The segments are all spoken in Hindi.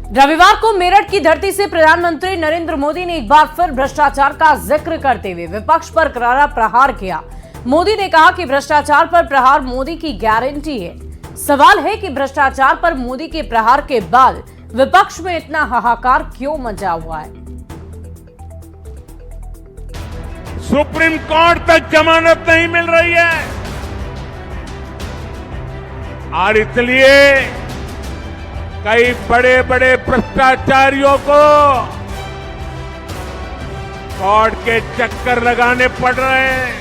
रविवार को मेरठ की धरती से प्रधानमंत्री नरेंद्र मोदी ने एक बार फिर भ्रष्टाचार का जिक्र करते हुए विपक्ष पर करारा प्रहार किया। मोदी ने कहा कि भ्रष्टाचार पर प्रहार मोदी की गारंटी है। सवाल है कि भ्रष्टाचार पर मोदी के प्रहार के बाद विपक्ष में इतना हाहाकार क्यों मचा हुआ है। सुप्रीम कोर्ट तक जमानत नहीं मिल रही है और इसलिए कई बड़े बड़े भ्रष्टाचारियों को कोर्ट के चक्कर लगाने पड़ रहे हैं।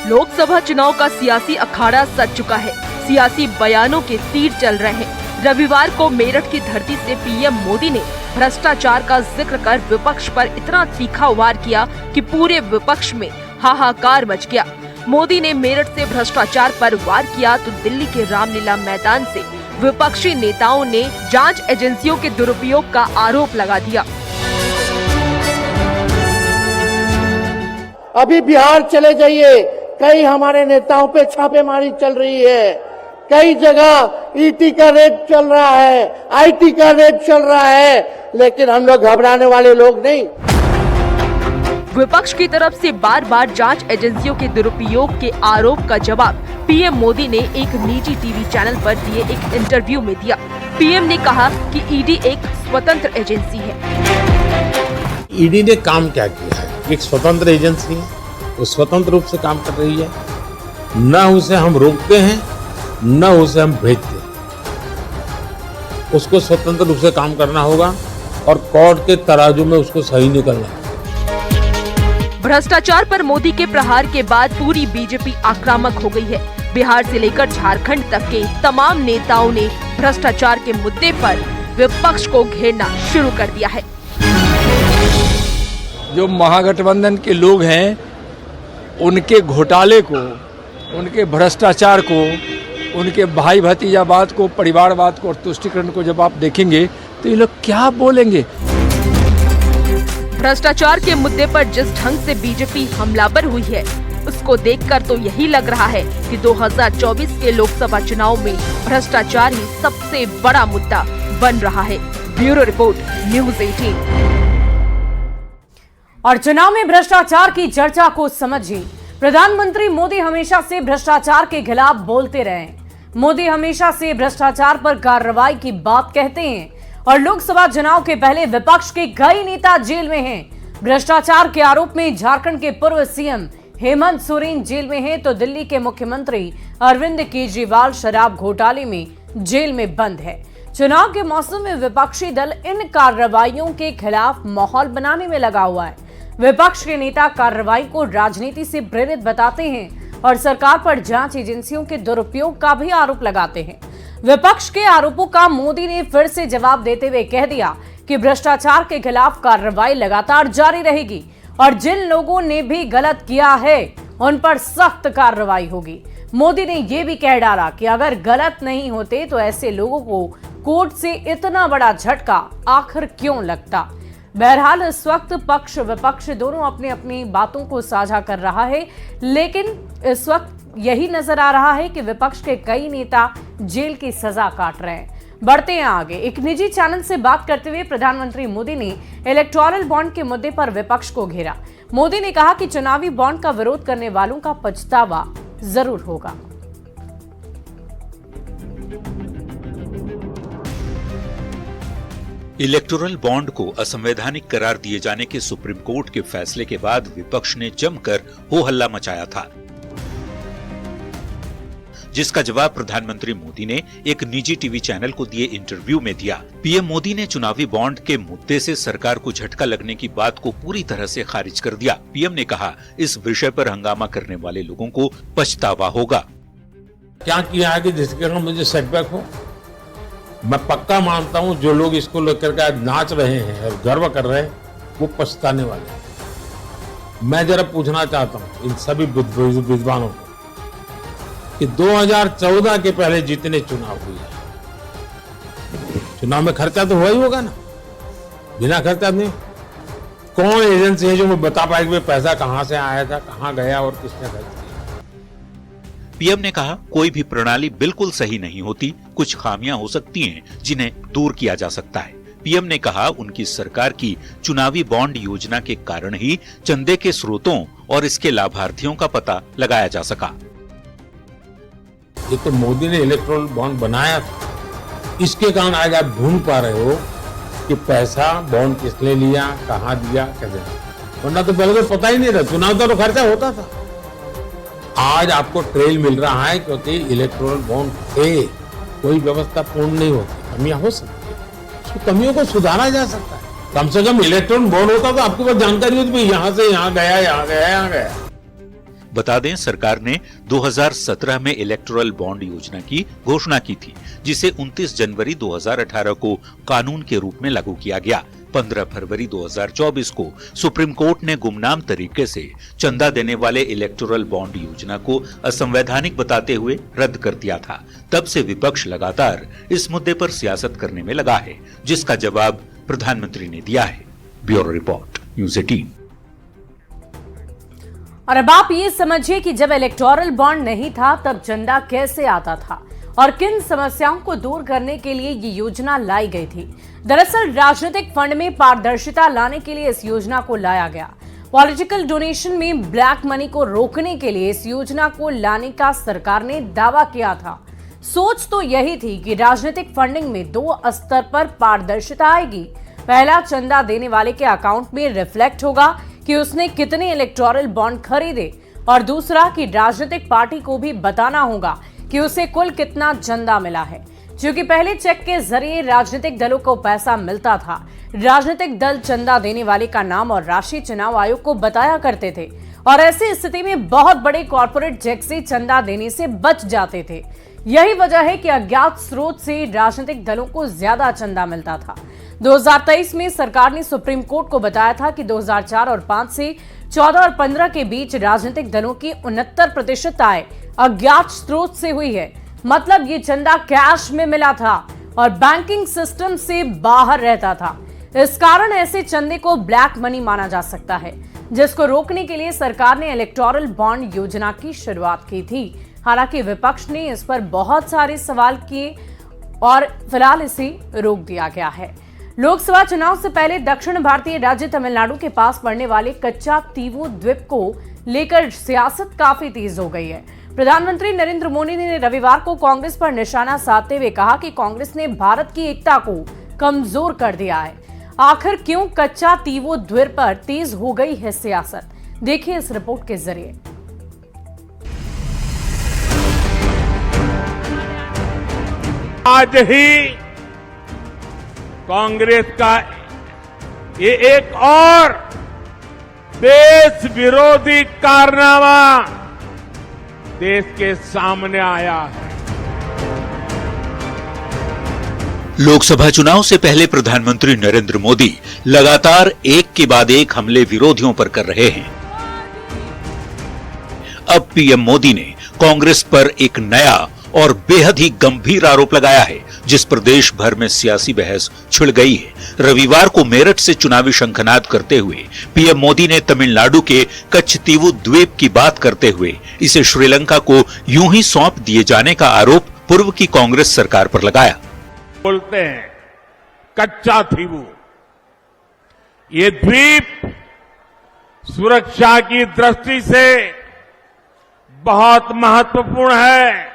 लोकसभा चुनाव का सियासी अखाड़ा सज चुका है। सियासी बयानों के तीर चल रहे हैं। रविवार को मेरठ की धरती से पीएम मोदी ने भ्रष्टाचार का जिक्र कर विपक्ष पर इतना तीखा वार किया कि पूरे विपक्ष में हाहाकार मच गया। मोदी ने मेरठ से भ्रष्टाचार पर वार किया तो दिल्ली के रामलीला मैदान से विपक्षी नेताओं ने जांच एजेंसियों के दुरुपयोग का आरोप लगा दिया। अभी बिहार चले जाइए, कई हमारे नेताओं पे छापेमारी चल रही है। कई जगह ईटी का रेप चल रहा है, आईटी का रेप चल रहा है, लेकिन हम लोग घबराने वाले लोग नहीं। विपक्ष की तरफ से बार बार जांच एजेंसियों के दुरुपयोग के आरोप का जवाब पीएम मोदी ने एक निजी टीवी चैनल पर दिए एक इंटरव्यू में दिया। पीएम ने कहा कि ईडी एक स्वतंत्र एजेंसी है। ईडी ने काम क्या किया है? एक स्वतंत्र एजेंसी है, वो स्वतंत्र रूप से काम कर रही है। न उसे हम रोकते हैं, न उसे हम भेजते हैं। उसको स्वतंत्र रूप से काम करना होगा और कोर्ट के तराजू में उसको सही निकलना है। भ्रष्टाचार पर मोदी के प्रहार के बाद पूरी बीजेपी आक्रामक हो गई है। बिहार से लेकर झारखंड तक के तमाम नेताओं ने भ्रष्टाचार के मुद्दे पर विपक्ष को घेरना शुरू कर दिया है। जो महागठबंधन के लोग हैं, उनके घोटाले को, उनके भ्रष्टाचार को, उनके भाई भतीजावाद को, परिवारवाद को और तुष्टीकरण को जब आप देखेंगे तो ये लोग क्या बोलेंगे। भ्रष्टाचार के मुद्दे पर जिस ढंग से बीजेपी हमलावर हुई है, उसको देखकर तो यही लग रहा है कि 2024 के लोकसभा चुनाव में भ्रष्टाचार ही सबसे बड़ा मुद्दा बन रहा है। Bureau report, news 18। और चुनाव में भ्रष्टाचार की चर्चा को समझिए। प्रधानमंत्री मोदी हमेशा से भ्रष्टाचार के खिलाफ बोलते रहे। मोदी हमेशा से भ्रष्टाचार पर कार्रवाई की बात कहते हैं और लोकसभा चुनाव के पहले विपक्ष के कई नेता जेल में हैं। भ्रष्टाचार के आरोप में झारखंड के पूर्व सीएम हेमंत सोरेन जेल में हैं, तो दिल्ली के मुख्यमंत्री अरविंद केजरीवाल शराब घोटाले में जेल में बंद है। चुनाव के मौसम में विपक्षी दल इन कार्रवाइयों के खिलाफ माहौल बनाने में लगा हुआ है। विपक्ष के नेता कार्रवाई को राजनीति से प्रेरित बताते हैं और सरकार पर जांच एजेंसियों के दुरुपयोग का भी आरोप लगाते हैं। विपक्ष के आरोपों का मोदी ने फिर से जवाब देते हुए कह दिया कि भ्रष्टाचार के खिलाफ कार्रवाई लगातार जारी रहेगी और जिन लोगों ने भी गलत किया है उन पर सख्त कार्रवाई होगी। मोदी ने यह भी कह डाला कि अगर गलत नहीं होते तो ऐसे लोगों को कोर्ट से इतना बड़ा झटका आखिर क्यों लगता। बहरहाल इस वक्त पक्ष विपक्ष दोनों अपनी अपनी बातों को साझा कर रहा है, लेकिन इस वक्त यही नजर आ रहा है कि विपक्ष के कई नेता जेल की सजा काट रहे हैं। बढ़ते हैं आगे। एक निजी चैनल से बात करते हुए प्रधानमंत्री मोदी ने इलेक्टोरल बॉन्ड के मुद्दे पर विपक्ष को घेरा। मोदी ने कहा कि चुनावी बॉन्ड का विरोध करने वालों का पछतावा जरूर होगा। इलेक्टोरल बॉन्ड को असंवैधानिक करार दिए जाने के सुप्रीम कोर्ट के फैसले के बाद विपक्ष ने जमकर हो हल्ला मचाया था, जिसका जवाब प्रधानमंत्री मोदी ने एक निजी टीवी चैनल को दिए इंटरव्यू में दिया। पीएम मोदी ने चुनावी बॉन्ड के मुद्दे से सरकार को झटका लगने की बात को पूरी तरह से खारिज कर दिया। पीएम ने कहा, इस विषय पर हंगामा करने वाले लोगों को पछतावा होगा। क्या किया है कि जिसके कारण मुझे सेटबैक हो? मैं पक्का मानता हूं जो लोग इसको लेकर के आज नाच रहे हैं और गर्व कर रहे हैं, वो पछताने वाले हैं। मैं जरा पूछना चाहता हूं इन सभी विद्वानों को कि 2014 के पहले जितने चुनाव हुए, चुनाव में खर्चा तो हुआ ही होगा ना, बिना खर्चा नहीं। कौन एजेंसी है जो मुझे बता पाएगी कि पैसा कहां से आया था, कहां गया और किसने खर्च किया? पीएम ने कहा, कोई भी प्रणाली बिल्कुल सही नहीं होती, कुछ खामियां हो सकती हैं जिन्हें दूर किया जा सकता है। पीएम ने कहा, उनकी सरकार की चुनावी बॉन्ड योजना के कारण ही चंदे के स्रोतों और इसके लाभार्थियों का पता लगाया जा सका। ये तो मोदी ने इलेक्ट्रॉल बॉन्ड बनाया था, इसके कारण आज आप ढूंढ पा रहे हो कि पैसा बॉन्ड किसने लिया, कहां दिया, कैसे, वरना तो पहले तो पता ही नहीं था, चुनाव का तो खर्चा होता था। आज आपको ट्रेल मिल रहा है क्योंकि इलेक्ट्रॉल बॉन्ड थे, कोई व्यवस्था पूर्ण नहीं होती, कमियां हो सकती है, उसकी कमियों को सुधारा जा सकता है। कम से कम इलेक्ट्रॉल बॉन्ड होता तो आपके पास जानकारी होती है, यहाँ से यहाँ गया, यहाँ गया, यहाँ गया। बता दें, सरकार ने 2017 में इलेक्टोरल बॉन्ड योजना की घोषणा की थी, जिसे 29 जनवरी 2018 को कानून के रूप में लागू किया गया। 15 फरवरी 2024 को सुप्रीम कोर्ट ने गुमनाम तरीके से चंदा देने वाले इलेक्टोरल बॉन्ड योजना को असंवैधानिक बताते हुए रद्द कर दिया था। तब से विपक्ष लगातार इस मुद्दे पर सियासत करने में लगा है, जिसका जवाब प्रधानमंत्री ने दिया है। Bureau report, news 18। और अब आप ये समझिए कि जब इलेक्टोरल बॉन्ड नहीं था तब चंदा कैसे आता था और किन समस्याओं को दूर करने के लिए ये योजना लाई गई थी। दरअसल राजनीतिक फंड में पारदर्शिता लाने के लिए इस योजना को लाया गया। पॉलिटिकल डोनेशन में ब्लैक मनी को रोकने के लिए इस योजना को लाने का सरकार ने दावा किया था। सोच तो यही थी कि राजनीतिक फंडिंग में 2 स्तर पर पारदर्शिता आएगी। पहला, चंदा देने वाले के अकाउंट में रिफ्लेक्ट होगा कि उसने कितने इलेक्टोरल बॉन्ड खरीदे, और दूसरा कि राजनीतिक पार्टी को भी बताना होगा कि उसे कुल कितना चंदा मिला है। क्योंकि पहले चेक के जरिए राजनीतिक दलों को पैसा मिलता था, राजनीतिक दल चंदा देने वाले का नाम और राशि चुनाव आयोग को बताया करते थे, और ऐसी स्थिति में बहुत बड़े कॉर्पोरेट चेक से चंदा देने से बच जाते थे। यही वजह है कि अज्ञात स्रोत से राजनीतिक दलों को ज्यादा चंदा मिलता था। 2023 में सरकार ने सुप्रीम कोर्ट को बताया था कि 2004 और 5 से 14 और 15 के बीच राजनीतिक दलों की 69% आय अज्ञात स्रोत से हुई है। मतलब ये चंदा कैश में मिला था और बैंकिंग सिस्टम से बाहर रहता था। इस कारण ऐसे चंदे को ब्लैक मनी माना जा सकता है, जिसको रोकने के लिए सरकार ने इलेक्टोरल बॉन्ड योजना की शुरुआत की थी। हालांकि विपक्ष ने इस पर बहुत सारे सवाल किए और फिलहाल इसे रोक दिया गया है। लोकसभा चुनाव से पहले दक्षिण भारतीय राज्य तमिलनाडु के पास पड़ने वाले कच्चा तीवू द्वीप को लेकर सियासत काफी तेज हो गई है। प्रधानमंत्री नरेंद्र मोदी ने रविवार को कांग्रेस पर निशाना साधते हुए कहा कि कांग्रेस ने भारत की एकता को कमजोर कर दिया है। आखिर क्यों कच्चा तीवू द्वीप पर तेज हो गई है सियासत, देखिए इस रिपोर्ट के जरिए। आज ही कांग्रेस का ये एक और देश विरोधी कारनामा देश के सामने आया है। लोकसभा चुनाव से पहले प्रधानमंत्री नरेंद्र मोदी लगातार एक के बाद एक हमले विरोधियों पर कर रहे हैं। अब पीएम मोदी ने कांग्रेस पर एक नया और बेहद ही गंभीर आरोप लगाया है, जिस पर देश भर में सियासी बहस छिड़ गई है। रविवार को मेरठ से चुनावी शंखनाद करते हुए पीएम मोदी ने तमिलनाडु के कच्चतीवू द्वीप की बात करते हुए इसे श्रीलंका को यूं ही सौंप दिए जाने का आरोप पूर्व की कांग्रेस सरकार पर लगाया। बोलते हैं कच्चा थीवू, ये द्वीप सुरक्षा की दृष्टि से बहुत महत्वपूर्ण है।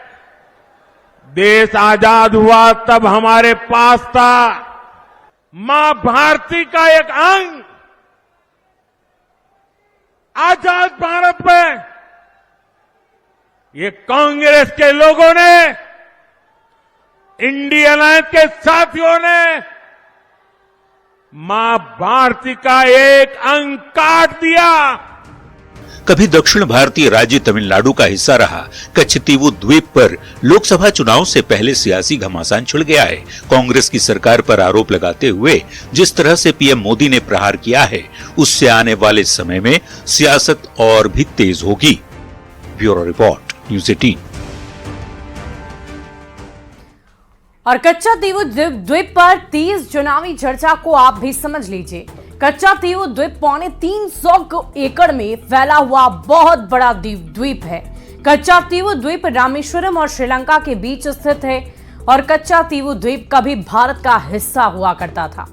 देश आजाद हुआ तब हमारे पास था मां भारती का एक अंग। आजाद भारत में ये कांग्रेस के लोगों ने, इंडियन अलायंस के साथियों ने मां भारती का एक अंग काट दिया। कभी दक्षिण भारतीय राज्य तमिलनाडु का हिस्सा रहा कच्चतीवू द्वीप पर लोकसभा चुनाव से पहले सियासी घमासान छिड़ गया है। कांग्रेस की सरकार पर आरोप लगाते हुए जिस तरह से पीएम मोदी ने प्रहार किया है, उससे आने वाले समय में सियासत और भी तेज होगी। Bureau report, news 18। और कच्चा तीवू द्वीप पर तेज चुनावी चर्चा को आप भी समझ लीजिए। कच्चा तीवु द्वीप 350 एकड़ में फैला हुआ बहुत बड़ा द्वीप है। कच्चा तीवु द्वीप रामेश्वरम और श्रीलंका के बीच स्थित है और कच्चा तीवु द्वीप कभी भारत का हिस्सा हुआ करता था।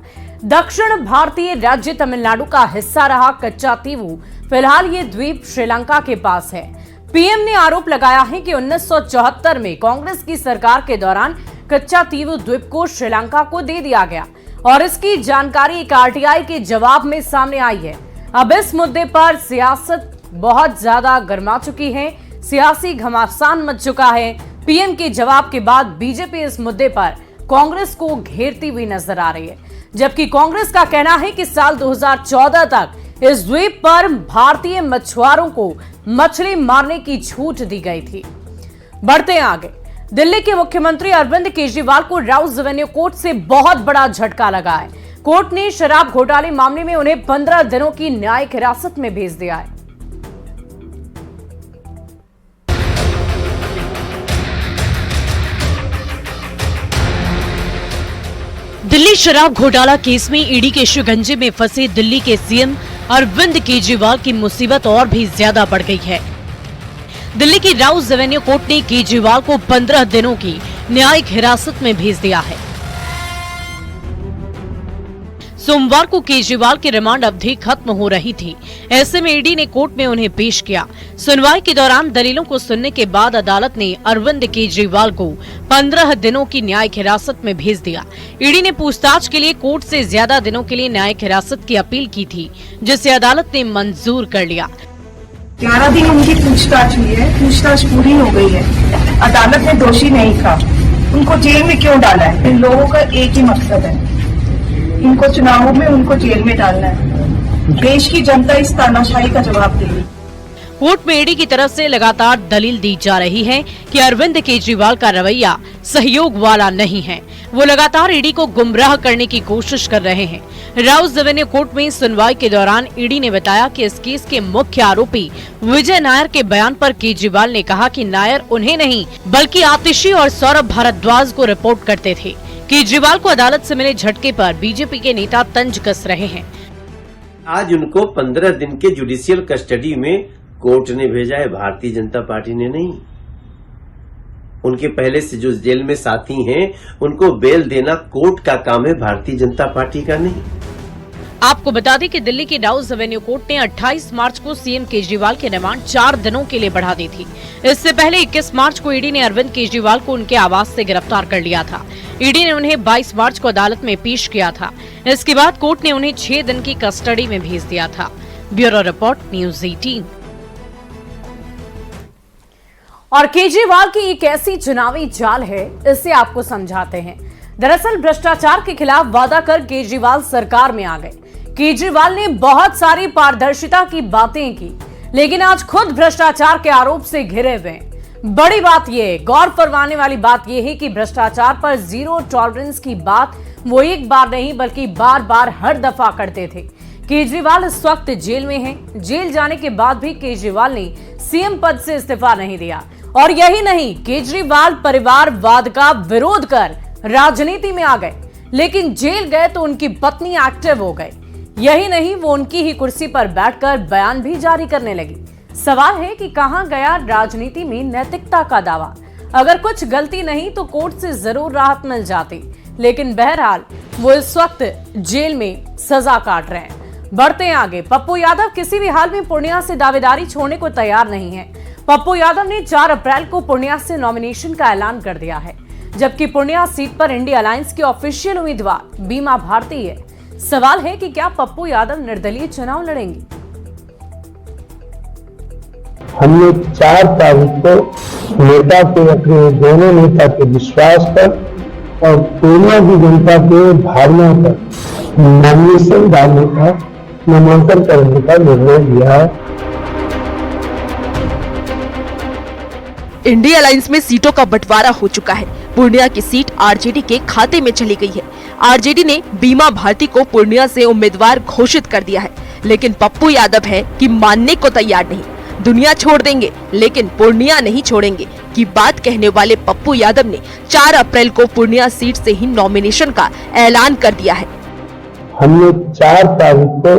दक्षिण भारतीय राज्य तमिलनाडु का हिस्सा रहा कच्चा तीवु फिलहाल ये द्वीप श्रीलंका के पास है। पीएम ने आरोप लगाया है कि 1974 में कांग्रेस की सरकार के दौरान कच्चा तीवु द्वीप को श्रीलंका को दे दिया गया और इसकी जानकारी एक आरटीआई के जवाब में सामने आई है। अब इस मुद्दे पर सियासत बहुत ज्यादा गर्मा चुकी है, सियासी घमासान मच चुका है। पीएम के जवाब के बाद बीजेपी इस मुद्दे पर कांग्रेस को घेरती हुई नजर आ रही है, जबकि कांग्रेस का कहना है कि साल 2014 तक इस द्वीप पर भारतीय मछुआरों को मछली मारने की छूट दी गई थी। बढ़ते हैं आगे। दिल्ली के मुख्यमंत्री अरविंद केजरीवाल को राउज एवेन्यू कोर्ट से बहुत बड़ा झटका लगा है। कोर्ट ने शराब घोटाले मामले में उन्हें 15 दिनों की न्यायिक हिरासत में भेज दिया है। दिल्ली शराब घोटाला केस में ईडी के शिकंजे में फंसे दिल्ली के सीएम अरविंद केजरीवाल की मुसीबत और भी ज्यादा बढ़ गई है। दिल्ली की राउज एवेन्यू कोर्ट ने केजरीवाल को 15 दिनों की न्यायिक हिरासत में भेज दिया है। सोमवार को केजरीवाल की रिमांड अवधि खत्म हो रही थी। ऐसे में ईडी ने कोर्ट में उन्हें पेश किया। सुनवाई के दौरान दलीलों को सुनने के बाद अदालत ने अरविंद केजरीवाल को 15 दिनों की न्यायिक हिरासत में भेज दिया। ईडी ने पूछताछ के लिए कोर्ट से ज्यादा दिनों के लिए न्यायिक हिरासत की अपील की थी, जिसे अदालत ने मंजूर कर लिया। 11 दिन उनकी पूछताछ हुई है, पूछताछ पूरी हो गई है। अदालत ने दोषी नहीं कहा, उनको जेल में क्यों डाला है? इन लोगों का एक ही मकसद है, इनको चुनावों में उनको जेल में डालना है। देश की जनता इस तानाशाही का जवाब देगी। कोर्ट में ईडी की तरफ से लगातार दलील दी जा रही है कि अरविंद केजरीवाल का रवैया सहयोग वाला नहीं है। वो लगातार ईडी को गुमराह करने की कोशिश कर रहे हैं। राउज एवेन्यू कोर्ट में सुनवाई के दौरान ईडी ने बताया कि इस केस के मुख्य आरोपी विजय नायर के बयान पर केजरीवाल ने कहा कि नायर उन्हें नहीं बल्कि आतिशी और सौरभ भारद्वाज को रिपोर्ट करते थे। केजरीवाल को अदालत से मिले झटके पर बीजेपी के नेता तंज कस रहे हैं। आज उनको 15 दिन के जुडिशियल कस्टडी में कोर्ट ने भेजा है, भारतीय जनता पार्टी ने नहीं। उनके पहले से जो जेल में साथी हैं, उनको बेल देना कोर्ट का काम है, भारतीय जनता पार्टी का नहीं। आपको बता दें कि दिल्ली की राउज एवेन्यू कोर्ट ने 28 मार्च को सीएम केजरीवाल की रिमांड 4 दिनों के लिए बढ़ा दी थी। इससे पहले 21 मार्च को ईडी ने अरविंद केजरीवाल को उनके आवास से गिरफ्तार कर लिया था। ईडी ने उन्हें 22 मार्च को अदालत में पेश किया था। इसके बाद कोर्ट ने उन्हें 6 दिन की कस्टडी में भेज दिया था। Bureau report, news 18। और केजरीवाल की एक ऐसी चुनावी चाल है, इसे आपको समझाते हैं। दरअसल भ्रष्टाचार के खिलाफ वादा कर केजरीवाल सरकार में आ गए। केजरीवाल ने बहुत सारी पारदर्शिता की बातें की, लेकिन आज खुद भ्रष्टाचार के आरोप से घिरे हुए हैं। बड़ी बात यह है, गौर फरमाने वाली बात यह है कि भ्रष्टाचार पर जीरो टॉलरेंस की बात वो एक बार नहीं बल्कि बार बार हर दफा करते थे। केजरीवाल इस वक्त जेल में हैं। जेल जाने के बाद भी केजरीवाल ने सीएम पद से इस्तीफा नहीं दिया। और यही नहीं, केजरीवाल परिवारवाद का विरोध कर राजनीति में आ गए, लेकिन जेल गए तो उनकी पत्नी एक्टिव हो गई। यही नहीं, वो उनकी ही कुर्सी पर बैठकर बयान भी जारी करने लगी। सवाल है कि कहां गया राजनीति में नैतिकता का दावा? अगर कुछ गलती नहीं तो कोर्ट से जरूर राहत मिल जाती, लेकिन बहरहाल वो इस वक्त जेल में सजा काट रहे हैं। बढ़ते हैं आगे। पप्पू यादव किसी भी हाल में पूर्णिया से दावेदारी छोड़ने को तैयार नहीं है। पप्पू यादव ने 4 अप्रैल को पूर्णिया से नॉमिनेशन का ऐलान कर दिया है, जबकि पूर्णिया सीट पर इंडिया अलायंस की ऑफिशियल उम्मीदवार बीमा भारती है। सवाल है कि क्या पप्पू यादव निर्दलीय चुनाव लड़ेंगे? हमने 4 तारीख को नेता के अपने दोनों नेता के विश्वास पर और पूर्णिया की जनता के भावना पर नॉमिनेशन डालने का, नामांकन करने का निर्णय लिया है। इंडिया अलायंस में सीटों का बंटवारा हो चुका है। पूर्णिया की सीट आरजेडी के खाते में चली गई है। आरजेडी ने बीमा भारती को पूर्णिया से उम्मीदवार घोषित कर दिया है, लेकिन पप्पू यादव है कि मानने को तैयार नहीं। दुनिया छोड़ देंगे लेकिन पूर्णिया नहीं छोड़ेंगे की बात कहने वाले पप्पू यादव ने 4 अप्रैल को पूर्णिया सीट से ही नॉमिनेशन का ऐलान कर दिया है। हमने 4 तारीख को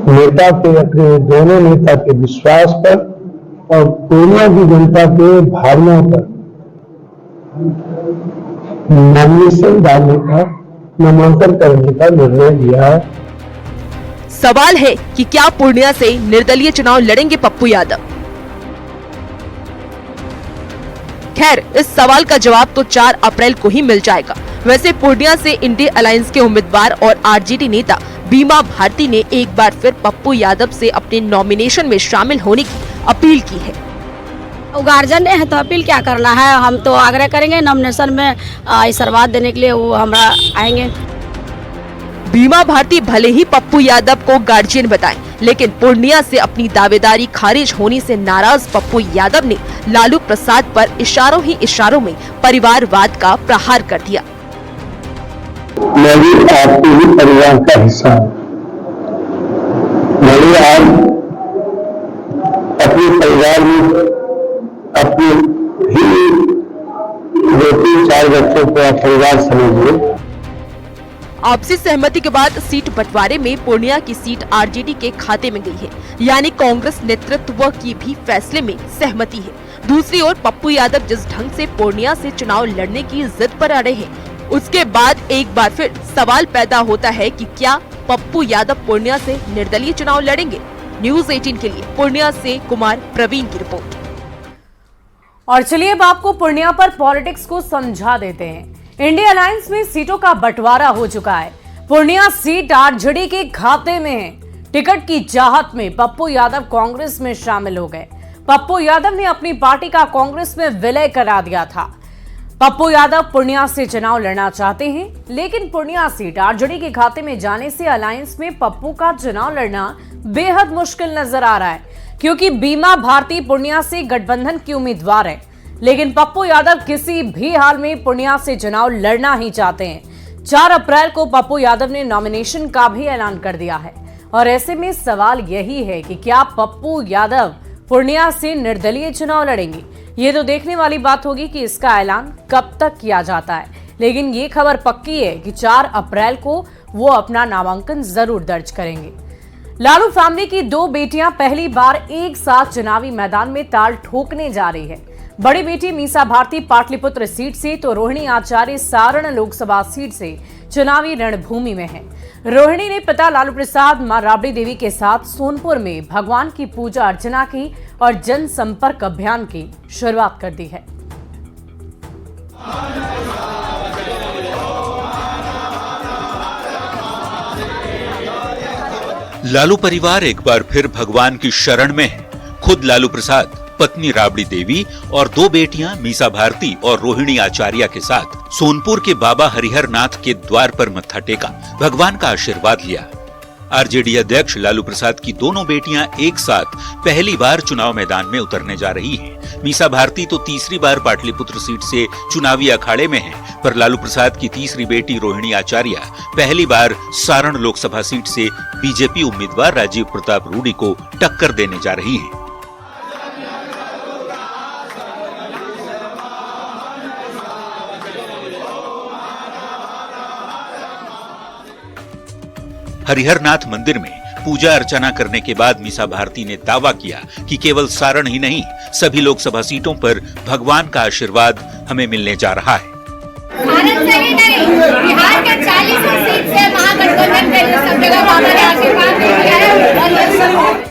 नेता के अपने दोनों नेता के विश्वास पर और पूर्णिया की जनता के भावना पर नॉमिनेशन डालने का, नामांकन करने का निर्णय लिया है। सवाल है कि क्या पूर्णिया से निर्दलीय चुनाव लड़ेंगे पप्पू यादव? खैर, इस सवाल का जवाब तो 4 अप्रैल को ही मिल जाएगा। वैसे पूर्णिया से इंडिया अलायंस के उम्मीदवार और आरजेडी नेता बीमा भारती ने एक बार फिर पप्पू यादव से अपने नॉमिनेशन में शामिल होने की अपील की है। गार्जियन ने है तो अपील क्या करना है, हम तो आग्रह करेंगे नॉमिनेशन में आशीर्वाद देने के लिए वो हमारा आएंगे। बीमा भारती भले ही पप्पू यादव को गार्जियन बताएं, लेकिन पूर्णिया से अपनी दावेदारी खारिज होने से नाराज पप्पू यादव ने लालू प्रसाद पर इशारों ही इशारों में परिवारवाद का प्रहार कर दिया। मैं भी आपके ही परिवार का हिस्सा हूँ। मैं आज अपने परिवार में अपने ही 2-3-4 बच्चों को आप परिवार समझिए। आपसी सहमति के बाद सीट बंटवारे में पूर्णिया की सीट आरजेडी के खाते में गई है, यानी कांग्रेस नेतृत्व की भी फैसले में सहमति है। दूसरी ओर पप्पू यादव जिस ढंग से पूर्णिया से चुनाव लड़ने की जिद पर अड़े हैं, उसके बाद एक बार फिर सवाल पैदा होता है कि क्या पप्पू यादव पूर्णिया से निर्दलीय चुनाव लड़ेंगे? न्यूज़ 18 के लिए पूर्णिया से कुमार प्रवीण की रिपोर्ट। और चलिए अब आपको पूर्णिया पर पॉलिटिक्स को समझा देते हैं। इंडिया अलायंस में सीटों का बंटवारा हो चुका है। पूर्णिया सीट आरजेडी के खाते में है। टिकट की चाहत में पप्पू यादव कांग्रेस में शामिल हो गए। पप्पू यादव ने अपनी पार्टी का कांग्रेस में विलय करा दिया था। पप्पू यादव पूर्णिया से चुनाव लड़ना चाहते हैं, लेकिन पूर्णिया सीट आरजेडी के खाते में जाने से अलायंस में पप्पू का चुनाव लड़ना बेहद मुश्किल नजर आ रहा है, क्योंकि बीमा भारती पूर्णिया से गठबंधन की उम्मीदवार है। लेकिन पप्पू यादव किसी भी हाल में पूर्णिया से चुनाव लड़ना ही चाहते हैं। 4 अप्रैल को पप्पू यादव ने नॉमिनेशन का भी ऐलान कर दिया है और ऐसे में सवाल यही है कि क्या पप्पू यादव पूर्णिया से निर्दलीय चुनाव लड़ेंगे? ये तो देखने वाली बात होगी कि इसका ऐलान कब तक किया जाता है। लेकिन ये खबर पक्की है कि 4 अप्रैल को वो अपना नामांकन जरूर दर्ज करेंगे। लालू फैमिली की 2 बेटियां पहली बार एक साथ चुनावी मैदान में ताल ठोकने जा रही है। बड़ी बेटी मीसा भारती पाटलिपुत्र सीट से तो रोहिणी आचार्य सारण लोकसभा सीट से चुनावी रणभूमि में है। रोहिणी ने पिता लालू प्रसाद मां राबड़ी देवी के साथ सोनपुर में भगवान की पूजा अर्चना की और जनसंपर्क अभियान की शुरुआत कर दी है। लालू परिवार एक बार फिर भगवान की शरण में है। खुद लालू प्रसाद, पत्नी राबड़ी देवी और 2 बेटियां मीसा भारती और रोहिणी आचार्य के साथ सोनपुर के बाबा हरिहर नाथ के द्वार पर मत्था टेका, भगवान का आशीर्वाद लिया। आरजेडी अध्यक्ष लालू प्रसाद की दोनों बेटियां एक साथ पहली बार चुनाव मैदान में उतरने जा रही हैं। मीसा भारती तो तीसरी बार पाटलिपुत्र सीट से चुनावी अखाड़े में है, पर लालू प्रसाद की तीसरी बेटी रोहिणी आचार्य पहली बार सारण लोकसभा सीट से बीजेपी उम्मीदवार राजीव प्रताप रूडी को टक्कर देने जा रही है। हरिहरनाथ मंदिर में पूजा अर्चना करने के बाद मीसा भारती ने दावा किया कि केवल सारण ही नहीं, सभी लोकसभा सीटों पर भगवान का आशीर्वाद हमें मिलने जा रहा है। भारत से ही नहीं, बिहार के 40 सीट से महागठबंधन के सब जगह हमारे आशीर्वाद मिल रहा है।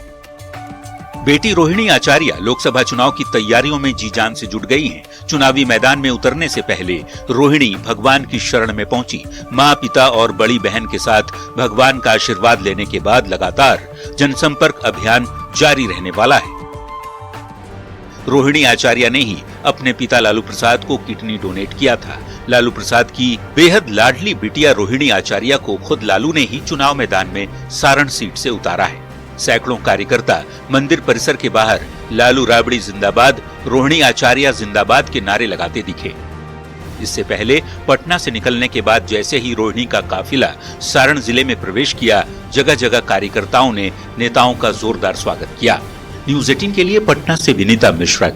बेटी रोहिणी आचार्य लोकसभा चुनाव की तैयारियों में जी जान से जुट गई हैं। चुनावी मैदान में उतरने से पहले रोहिणी भगवान की शरण में पहुंची। मां, पिता और बड़ी बहन के साथ भगवान का आशीर्वाद लेने के बाद लगातार जनसंपर्क अभियान जारी रहने वाला है। रोहिणी आचार्य ने ही अपने पिता लालू प्रसाद को किडनी डोनेट किया था। लालू प्रसाद की बेहद लाडली बिटिया रोहिणी आचार्य को खुद लालू ने ही चुनाव मैदान में सारण सीट से उतारा है। सैकड़ों कार्यकर्ता मंदिर परिसर के बाहर लालू राबड़ी जिंदाबाद, रोहिणी आचार्य जिंदाबाद के नारे लगाते दिखे। इससे पहले पटना से निकलने के बाद जैसे ही रोहिणी का काफिला सारण जिले में प्रवेश किया, जगह जगह कार्यकर्ताओं ने नेताओं का जोरदार स्वागत किया। न्यूज़ 18 के लिए पटना से विनीता मिश्रा।